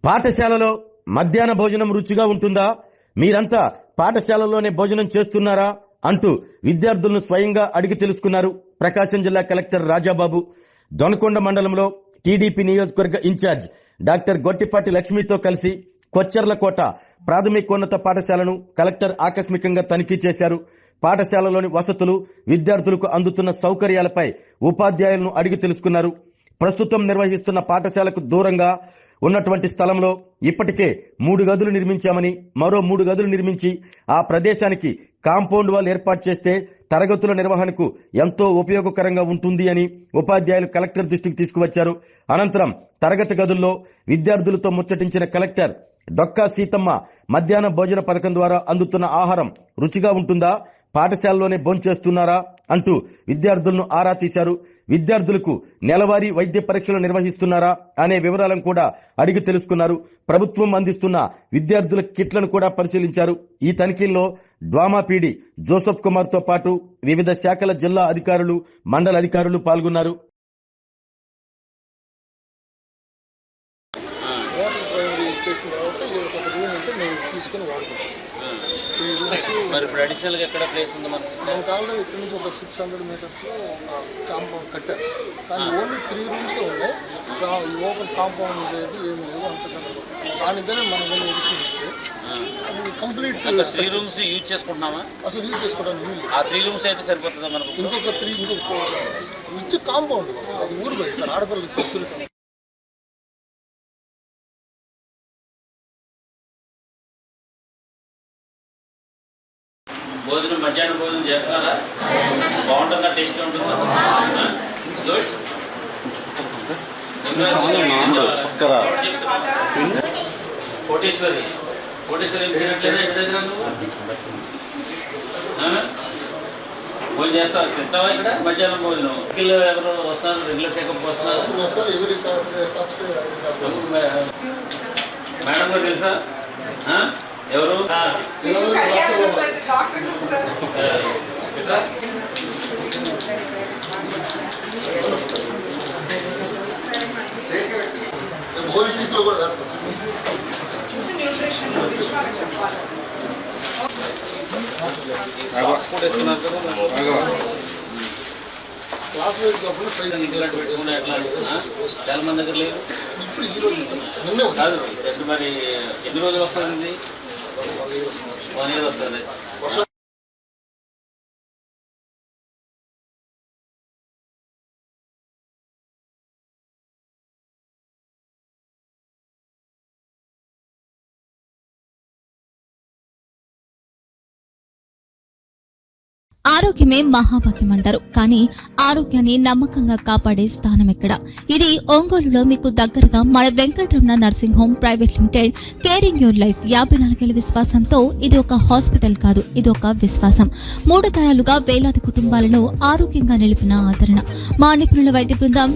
పాఠశాలలో మధ్యాహ్న భోజనం రుచిగా ఉంటుందా? మీరంతా పాఠశాలలోనే భోజనం చేస్తున్నారా అంటూ విద్యార్థులను స్వయంగా అడిగి తెలుసుకున్నారు ప్రకాశం జిల్లా కలెక్టర్ రాజాబాబు. దొనకొండ మండలంలో టీడీపీ నియోజకవర్గ ఇన్ఛార్జ్ డాక్టర్ గొట్టిపాటి లక్ష్మితో కలిసి కొచ్చెర్లకోట ప్రాథమికోన్నత పాఠశాలను కలెక్టర్ ఆకస్మికంగా తనిఖీ చేశారు. పాఠశాలలోని వసతులు, విద్యార్థులకు అందుతున్న సౌకర్యాలపై ఉపాధ్యాయులను అడిగి తెలుసుకున్నారు. ప్రస్తుతం నిర్వహిస్తున్న పాఠశాలకు దూరంగా ఉన్నటువంటి స్థలంలో ఇప్పటికే 3 గదులు నిర్మించామని, మరో 3 గదులు నిర్మించి ఆ ప్రదేశానికి కాంపౌండ్ వాల్ ఏర్పాటు చేస్తే తరగతుల నిర్వహణకు ఎంతో ఉపయోగకరంగా ఉంటుంది అని ఉపాధ్యాయులు కలెక్టర్ దృష్టికి తీసుకువచ్చారు. అనంతరం తరగతి గదుల్లో విద్యార్థులతో ముచ్చటించిన కలెక్టర్ డొక్కా సీతమ్మ మధ్యాహ్న భోజన పథకం ద్వారా అందుతున్న ఆహారం రుచిగా ఉంటుందా, పాఠశాలలోనే భోంచేస్తున్నారా అంటూ విద్యార్థులను ఆరా తీశారు. విద్యార్థులకు నెలవారీ వైద్య పరీక్షలు నిర్వహిస్తున్నారా అనే వివరాలను కూడా అడిగి తెలుసుకున్నారు. ప్రభుత్వం అందిస్తున్న విద్యార్థుల కిట్లను కూడా పరిశీలించారు. ఈ తనిఖీల్లో డ్వామా పీడి జోసెఫ్ కుమార్ తో పాటు వివిధ శాఖల జిల్లా అధికారులు, మండల అధికారులు పాల్గొన్నారు. మరి ఇప్పుడు అడిషనల్గా ఎక్కడ ప్లేస్ ఉంది మనకు ఆల్రెడీ ఇక్కడ నుంచి ఒక 600 మీటర్స్ కాంపౌండ్ కట్టారు. కానీ ఓన్లీ 3 రూమ్సే ఉన్నాయి. ఈ ఓపెన్ కాంపౌండ్ లేదు, ఏమి లేదు. అంతకన్నా దానికనే మనం ఎడిషన్ ఇస్తే కంప్లీట్ 3 రూమ్స్ యూజ్ చేసుకుంటున్నామా? అసలు యూజ్ చేసుకోవడానికి వీలు. ఆ 3 రూమ్స్ అయితే సరిపోతుందా మనకు? ఇంకొక 4 ఇచ్చే కాంపౌండ్ అది ఊరు బయట సార్, ఆడపిల్లలు సెక్యూరిటీ. భోజనం మధ్యాహ్నం భోజనం చేస్తున్నారా? బాగుంటుందా? టేస్ట్ ఉంటుందా? గుడ్. కోటేశ్వరి తినట్లేదా? ఇంటి దగ్గర భోజనం చేస్తావా? తింటావా ఇక్కడ మధ్యాహ్నం భోజనం? పిల్లలు ఎవరు వస్తున్నారు? రెగ్యులర్ చెకప్ వస్తున్నారు? మేడం గారు తెలుసా? ఎవరు? హోలిస్టిక్లో కూడా వేస్తాం. క్లాస్ వైజ్ కాబట్టి చాలా మంది దగ్గర లేదు. ఇప్పుడు ఈ రోజు కాదు, మరి ఎన్ని రోజులు వస్తుంది? 1 year వస్తుంది. ఆరోగ్యమే మహాభాగ్యం అంటారు. కానీ ఆరోగ్యాన్ని నమ్మకంగా కాపాడే స్థానం ఎక్కడ? ఇది ఒంగోలులో మీకు దగ్గరగా మన Venkataramana nursing home private limited. Caring your life 54 ఏళ్ల విశ్వాసంతో ఇది ఒక హాస్పిటల్ కాదు, ఇది ఒక విశ్వాసం. 3 తరాలుగా వేలాది కుటుంబాలను ఆరోగ్యంగా నిలిపిన ఆదరణ. మా నిపుణుల వైద్య బృందం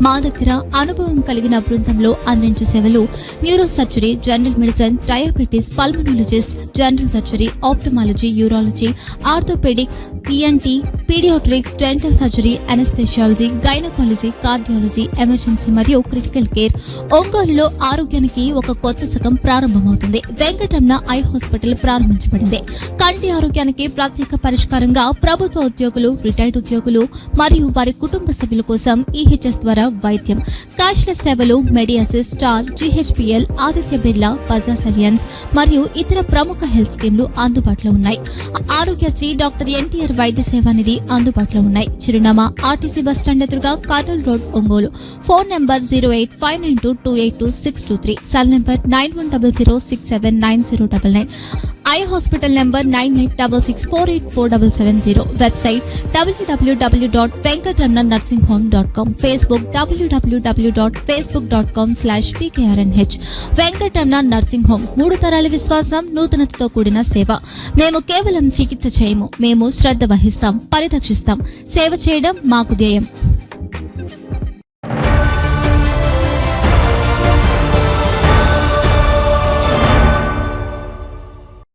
మా దగ్గర అనుభవం కలిగిన బృందంలో అందించే సేవలు neuro surgery, general medicine, diabetes, pulmonologist, general surgery, ophthalmology, urology, orthopaedic, ENT, paediatrics, dental surgery, anaesthesiology, gynaecology, cardiology, emergency మరియు క్రిటికల్ కేర్. ఒంగోలులో ఆరోగ్యానికి ఒక కొత్త శకం ప్రారంభమవుతుంది. వెంకటరమణ ఐ హాస్పిటల్ ప్రారంభించబడింది. కంటి ఆరోగ్యానికి ప్రత్యేక పరిష్కారంగా ప్రభుత్వ ఉద్యోగులు, రిటైర్డ్ ఉద్యోగులు మరియు వారి కుటుంబ సభ్యుల కోసం EHS ద్వారా వైద్యం, క్యాష్లెస్ సేవలు, Medi Assist, Star, GHPL, Aditya Birla, Bajaj Allianz మరియు ఇతర ప్రముఖ హెల్త్ స్కీమ్లు అందుబాటులో ఉన్నాయి. ఆరోగ్యశ్రీ, డాక్టర్ NTR వైద్య సేవా నిధి అందుబాటులో ఉన్నాయి. చిరునామా RTC బస్టాండ్ ఎదురుగా, Kurnool road, Ongole. Phone number 08592282623, cell number 9100679099, eye hospital number 9866484770, website www.venkatramananursinghome.com, Facebook www.facebook.com/VKRNH. Venkataramana nursing home, 3 తరాల విశ్వాసం, నూతనతతో కూడిన సేవ. మేము కేవలం చికిత్స చేయము, మేము శ్రద్ధ వహిస్తాం, పరిరక్షిస్తాం. సేవ చేయడం మాకు ధ్యేయం.